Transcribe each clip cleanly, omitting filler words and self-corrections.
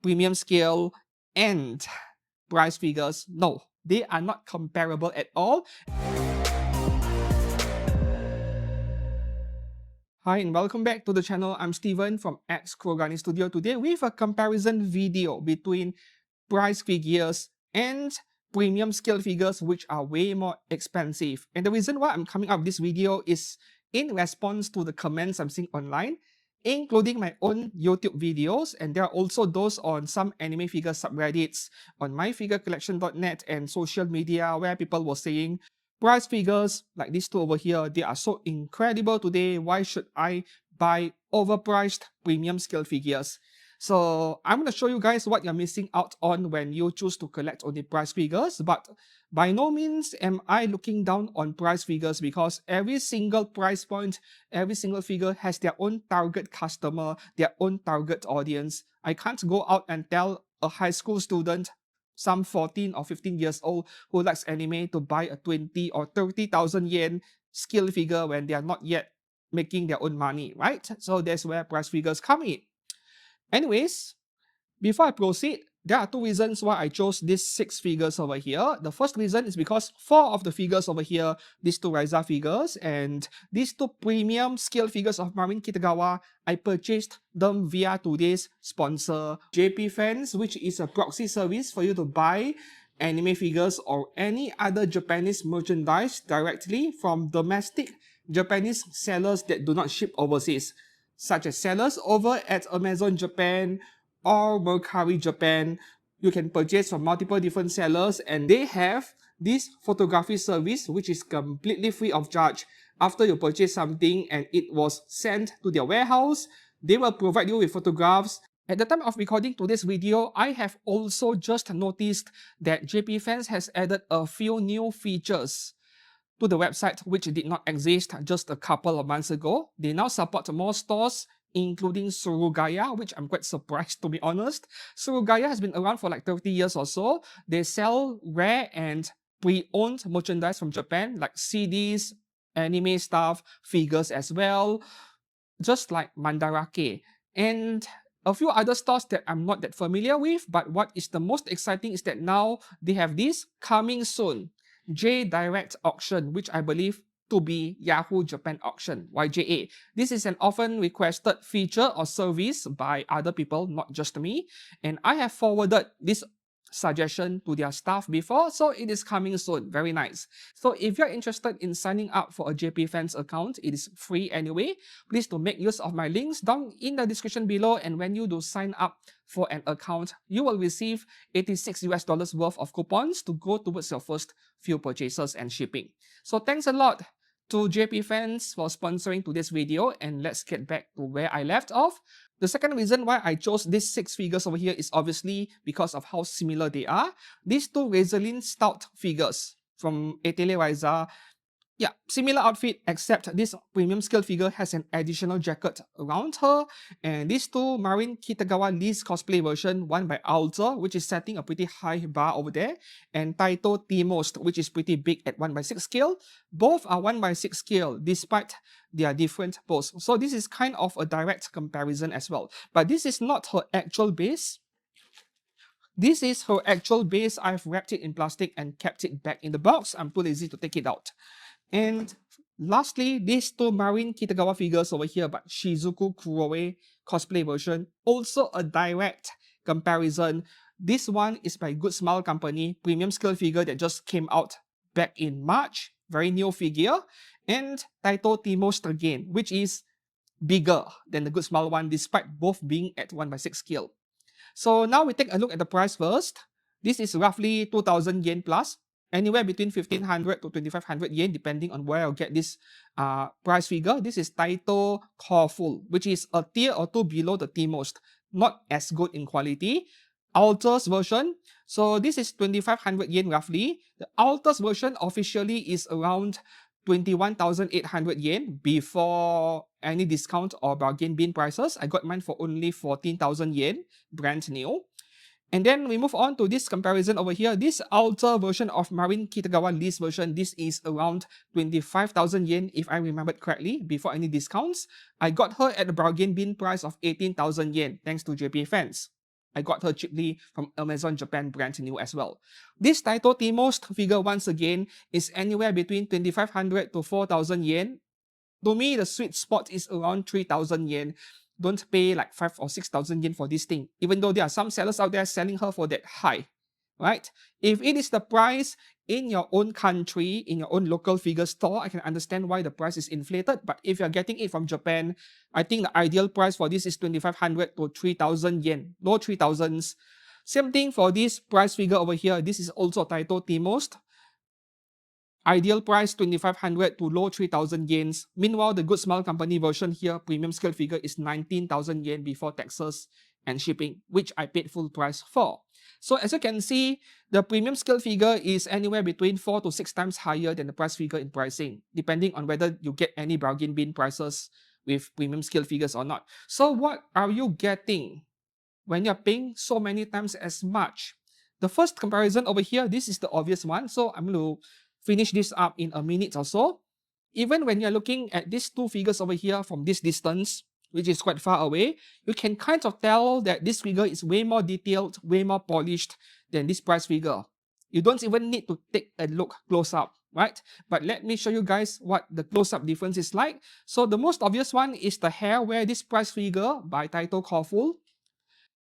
premium scale and price figures, no, they are not comparable at all. Hi and welcome back to the channel. I'm Steven from X Kurogane Studio today with a comparison video between price figures and premium scale figures which are way more expensive. And the reason why I'm coming up with this video is in response to the comments I'm seeing online, including my own YouTube videos, and there are also those on some anime figure subreddits on myfigurecollection.net and social media where people were saying price figures like these two over here, they are so incredible today. Why should I buy overpriced premium scale figures? So I'm going to show you guys what you're missing out on when you choose to collect only price figures. But by no means am I looking down on price figures, because every single price point, every single figure has their own target customer, their own target audience. I can't go out and tell a high school student, some 14 or 15 years old, who likes anime to buy a 20 or 30,000 yen scale figure when they are not yet making their own money, right? So that's where price figures come in. Anyways, before I proceed, there are two reasons why I chose these 6 figures over here. The first reason is because 4 of the figures over here, these 2 Ryza figures and these 2 premium scale figures of Marin Kitagawa, I purchased them via today's sponsor, JP Fans, which is a proxy service for you to buy anime figures or any other Japanese merchandise directly from domestic Japanese sellers that do not ship overseas, such as sellers over at Amazon Japan or Mercari Japan. You can purchase from multiple different sellers, and they have this photography service which is completely free of charge. After you purchase something and it was sent to their warehouse, they will provide you with photographs. At the time of recording today's video, I have also just noticed that JP Fans has added a few new features to the website which did not exist just a couple of months ago. They now support more stores, including Surugaya, which I'm quite surprised, to be honest. Surugaya has been around for like 30 years or so. They sell rare and pre-owned merchandise from Japan, like CDs, anime stuff, figures as well, just like Mandarake. And a few other stores that I'm not that familiar with, but what is the most exciting is that now they have this coming soon J Direct auction, which I believe to be Yahoo Japan Auction, YJA. This is an often requested feature or service by other people, not just me, and I have forwarded this suggestion to their staff before, so it is coming soon. Very nice. So if you're interested in signing up for a JP Fans account, it is free anyway. Please do make use of my links down in the description below, and when you do sign up for an account, you will receive $86 worth of coupons to go towards your first few purchases and shipping. So thanks a lot to JP Fans for sponsoring today's video, and let's get back to where I left off. The second reason why I chose these 6 figures over here is obviously because of how similar they are. These 2 Razorline Stout figures from Atelier Ryza, yeah, similar outfit, except this premium scale figure has an additional jacket around her. And these 2 Marin Kitagawa Lee's cosplay version, one by Alter, which is setting a pretty high bar over there, and Taito T-Most, which is pretty big at 1/6 scale. Both are 1/6 scale, despite their different pose. So this is kind of a direct comparison as well. But this is not her actual base. This is her actual base. I've wrapped it in plastic and kept it back in the box. I'm too lazy to take it out. And lastly, these 2 Marin Kitagawa figures over here, but Shizuku Kuroe cosplay version, also a direct comparison. This one is by Good Smile Company, premium scale figure that just came out back in March, very new figure. And Taito T-Most again, which is bigger than the Good Smile one, despite both being at 1/6 scale. So now we take a look at the price first. This is roughly 2,000 yen plus, anywhere between 1,500 to 2,500 yen, depending on where I'll get this price figure. This is Taito Core Full, which is a tier or 2 below the T-Most, not as good in quality. Alter's version, so this is 2,500 yen roughly. The Alter's version officially is around 21,800 yen before any discount or bargain bin prices. I got mine for only 14,000 yen, brand new. And then we move on to this comparison over here. This Alter version of Marin Kitagawa Lee's version, this is around 25,000 yen if I remembered correctly, before any discounts. I got her at a bargain bin price of 18,000 yen, thanks to JP Fans. I got her cheaply from Amazon Japan brand new as well. This Taito T-Most figure, once again, is anywhere between 2,500 to 4,000 yen. To me, the sweet spot is around 3,000 yen. Don't pay like 5 or 6,000 yen for this thing, even though there are some sellers out there selling her for that high, right? If it is the price in your own country, in your own local figure store, I can understand why the price is inflated. But if you're getting it from Japan, I think the ideal price for this is 2,500 to 3,000 yen, low 3,000s. Same thing for this price figure over here. This is also Taito T-Most. Ideal price 2,500 to low 3,000 yens. Meanwhile, the Good Smile Company version here, premium scale figure, is 19,000 yen before taxes and shipping, which I paid full price for. So as you can see, the premium scale figure is anywhere between 4 to 6 times higher than the price figure in pricing, depending on whether you get any bargain bin prices with premium scale figures or not. So what are you getting when you're paying so many times as much? The first comparison over here, this is the obvious one. So I'm going to finish this up in a minute or so. Even when you're looking at these two figures over here from this distance, which is quite far away, you can kind of tell that this figure is way more detailed, way more polished than this price figure. You don't even need to take a look close up, right? But let me show you guys what the close-up difference is like. So the most obvious one is the hair, where this price figure by Taito Koful,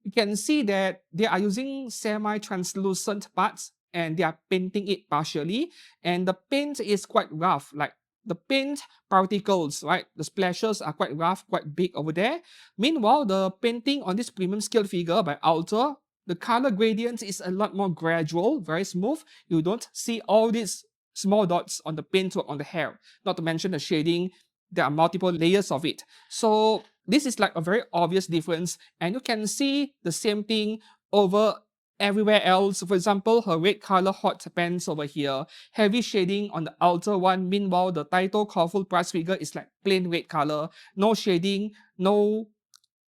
you can see that they are using semi-translucent parts and they are painting it partially, and the paint is quite rough, like the paint particles, right? The splashes are quite rough, quite big over there. Meanwhile, the painting on this premium scale figure by Alter, the color gradient is a lot more gradual, very smooth. You don't see all these small dots on the paintwork on the hair, not to mention the shading. There are multiple layers of it. So this is like a very obvious difference, and you can see the same thing over everywhere else. For example, her red color hot pants over here, heavy shading on the outer one. Meanwhile, the Taito Koful price figure is like plain red color, no shading, no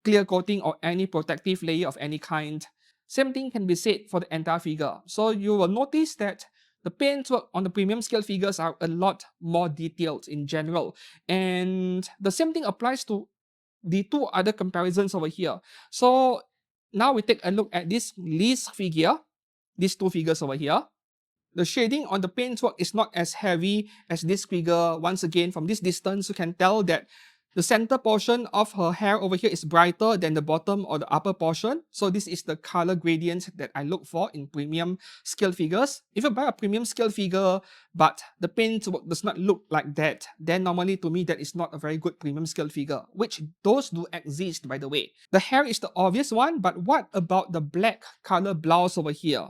clear coating or any protective layer of any kind. Same thing can be said for the entire figure. So you will notice that the paintwork on the premium scale figures are a lot more detailed in general. And the same thing applies to the two other comparisons over here. So now we take a look at this least figure, these two figures over here. The shading on the paintwork is not as heavy as this figure. Once again, from this distance, you can tell that the center portion of her hair over here is brighter than the bottom or the upper portion. So this is the color gradient that I look for in premium scale figures. If you buy a premium scale figure, but the paintwork does not look like that, then normally to me that is not a very good premium scale figure, which those do exist, by the way. The hair is the obvious one, but what about the black color blouse over here?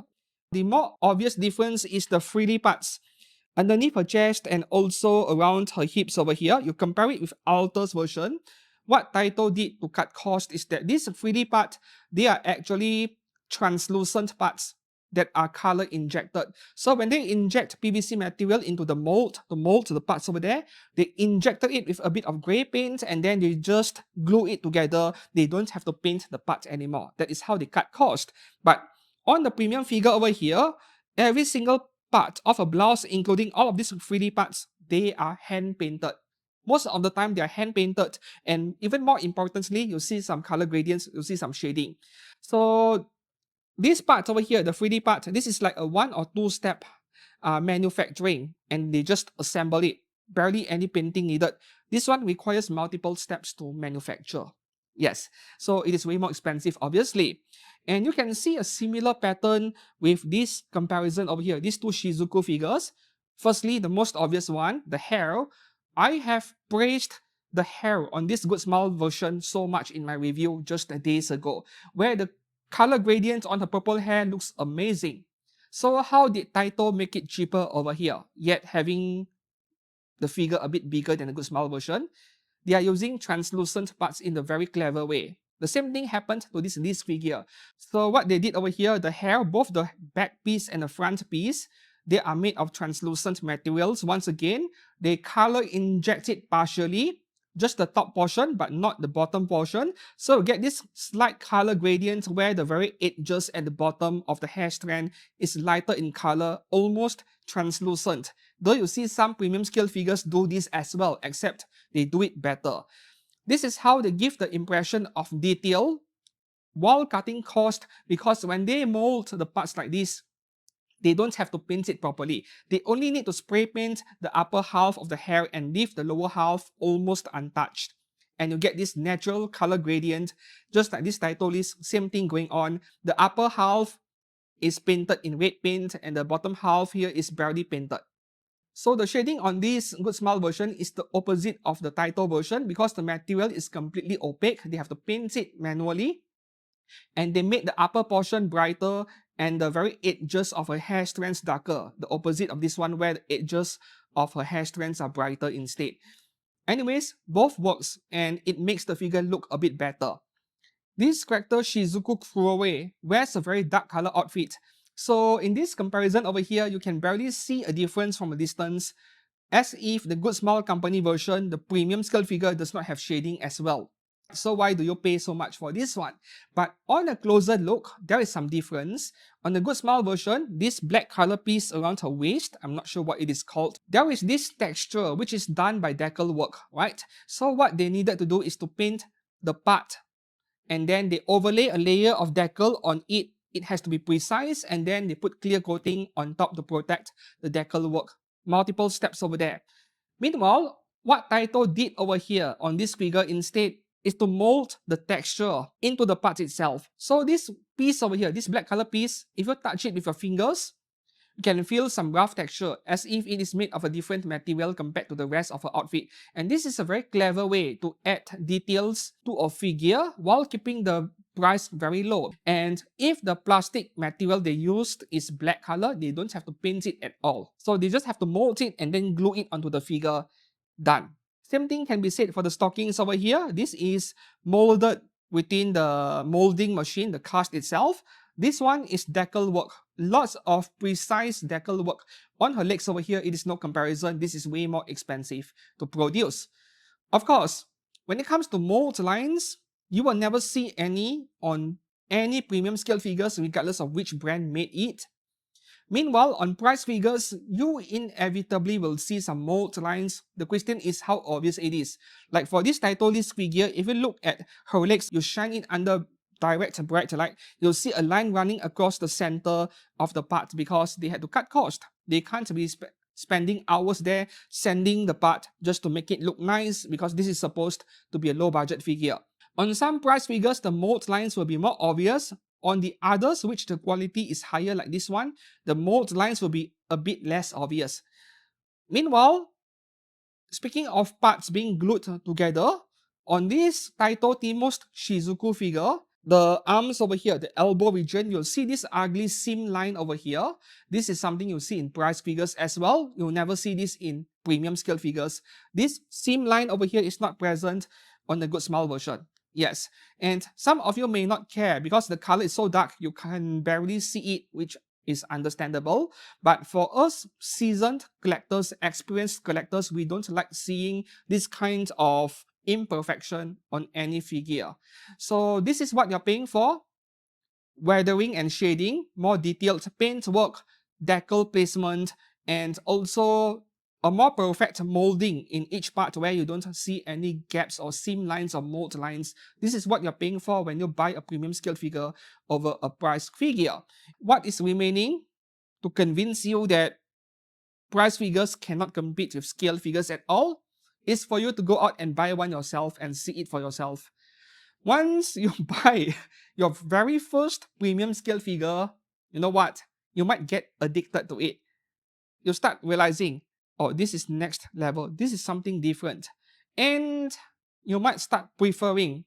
The more obvious difference is the frilly parts underneath her chest and also around her hips over here. You compare it with Alter's version. What Taito did to cut cost is that these frilly parts, they are actually translucent parts that are color injected. So when they inject PVC material into the mold to mold the parts over there, they injected it with a bit of gray paint and then they just glue it together. They don't have to paint the parts anymore. That is how they cut cost. But on the premium figure over here, every single part of a blouse, including all of these frilly parts, they are hand painted. Most of the time, they are hand painted, and even more importantly, you see some color gradients, you see some shading. So this part over here, the frilly part, this is like a 1 or 2 step manufacturing, and they just assemble it. Barely any painting needed. This one requires multiple steps to manufacture. Yes, so it is way more expensive, obviously. And you can see a similar pattern with this comparison over here, these two Shizuku figures. Firstly, the most obvious one, the hair. I have praised the hair on this Good Smile version so much in my review just days ago, where the color gradient on her purple hair looks amazing. So how did Taito make it cheaper over here, yet having the figure a bit bigger than the Good Smile version? They are using translucent parts in a very clever way. The same thing happened to this least figure. So what they did over here, the hair, both the back piece and the front piece, they are made of translucent materials. Once again, they color inject it partially, just the top portion, but not the bottom portion. So you get this slight color gradient where the very edges at the bottom of the hair strand is lighter in color, almost translucent. Though you see some premium scale figures do this as well, except they do it better. This is how they give the impression of detail while cutting cost, because when they mold the parts like this, they don't have to paint it properly. They only need to spray paint the upper half of the hair and leave the lower half almost untouched. And you get this natural color gradient, just like this title list, same thing going on. The upper half is painted in red paint and the bottom half here is barely painted. So the shading on this Good Smile version is the opposite of the title version because the material is completely opaque. They have to paint it manually, and they made the upper portion brighter and the very edges of her hair strands darker, the opposite of this one where the edges of her hair strands are brighter instead. Anyways, both works and it makes the figure look a bit better. This character Shizuku Kuroe wears a very dark color outfit. So in this comparison over here, you can barely see a difference from a distance, as if the Good Smile Company version, the premium scale figure, does not have shading as well. So why do you pay so much for this one? But on a closer look, there is some difference. On the Good Smile version, this black color piece around her waist, I'm not sure what it is called, there is this texture which is done by decal work, right? So what they needed to do is to paint the part, and then they overlay a layer of decal on it. It has to be precise, and then they put clear coating on top to protect the decal work. Multiple steps over there. Meanwhile, what Taito did over here on this figure instead is to mold the texture into the part itself. So this piece over here, this black color piece, if you touch it with your fingers, you can feel some rough texture as if it is made of a different material compared to the rest of her outfit. And this is a very clever way to add details to a figure while keeping the price very low. And if the plastic material they used is black color, they don't have to paint it at all. So they just have to mold it and then glue it onto the figure. Done. Same thing can be said for the stockings over here. This is molded within the molding machine, the cast itself. This one is decal work. Lots of precise decal work. On her legs over here, it is no comparison. This is way more expensive to produce. Of course, when it comes to mold lines, you will never see any on any premium scale figures regardless of which brand made it. Meanwhile, on price figures, you inevitably will see some mold lines. The question is how obvious it is. Like for this title list figure, if you look at her legs, you shine it under direct bright light, you'll see a line running across the center of the part because they had to cut cost. They can't be spending hours there sanding the part just to make it look nice because this is supposed to be a low budget figure. On some price figures, the mold lines will be more obvious. On the others, which the quality is higher like this one, the mold lines will be a bit less obvious. Meanwhile, speaking of parts being glued together, on this Taito Timost Shizuku figure, the arms over here, the elbow region, you'll see this ugly seam line over here. This is something you'll see in price figures as well. You'll never see this in premium scale figures. This seam line over here is not present on the Good Smile version. Yes, and some of you may not care because the color is so dark, you can barely see it, which is understandable. But for us seasoned collectors, experienced collectors, we don't like seeing this kind of imperfection on any figure. So this is what you're paying for. Weathering and shading, more detailed paint work, decal placement, and also a more perfect molding in each part where you don't see any gaps or seam lines or mold lines. This is what you're paying for when you buy a premium scale figure over a price figure. What is remaining to convince you that price figures cannot compete with scale figures at all is for you to go out and buy one yourself and see it for yourself. Once you buy your very first premium scale figure, you know what? You might get addicted to it. You start realizing, oh, this is next level. This is something different. And you might start preferring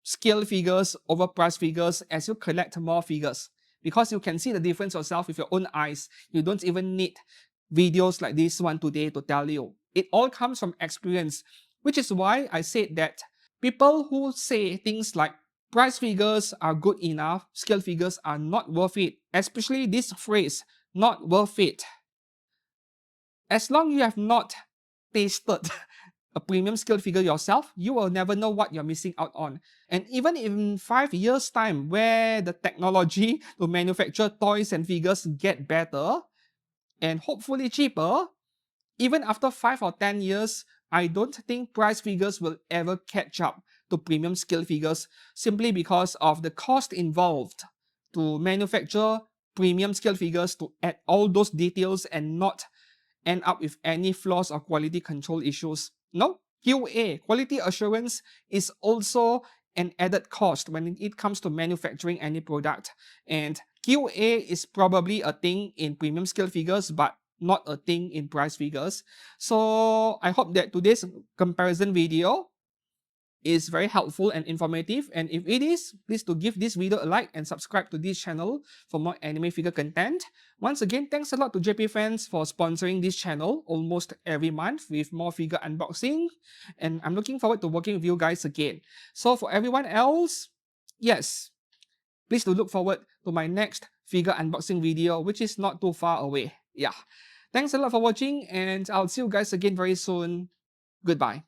scale figures over price figures as you collect more figures. Because you can see the difference yourself with your own eyes. You don't even need videos like this one today to tell you. It all comes from experience, which is why I said that people who say things like price figures are good enough, scale figures are not worth it, especially this phrase, not worth it. As long as you have not tasted a premium scale figure yourself, you will never know what you're missing out on. And even in 5 years' time, where the technology to manufacture toys and figures get better and hopefully cheaper, even after 5 or 10 years, I don't think price figures will ever catch up to premium scale figures simply because of the cost involved to manufacture premium scale figures, to add all those details and not end up with any flaws or quality control issues. No, QA, quality assurance, is also an added cost when it comes to manufacturing any product. And QA is probably a thing in premium scale figures, but not a thing in price figures. So I hope that today's comparison video is very helpful and informative. And if it is, please to give this video a like and subscribe to this channel for more anime figure content. Once again, thanks a lot to JP Fans for sponsoring this channel almost every month with more figure unboxing. And I'm looking forward to working with you guys again. So for everyone else, yes, please to look forward to my next figure unboxing video, which is not too far away. Yeah. Thanks a lot for watching, and I'll see you guys again very soon. Goodbye.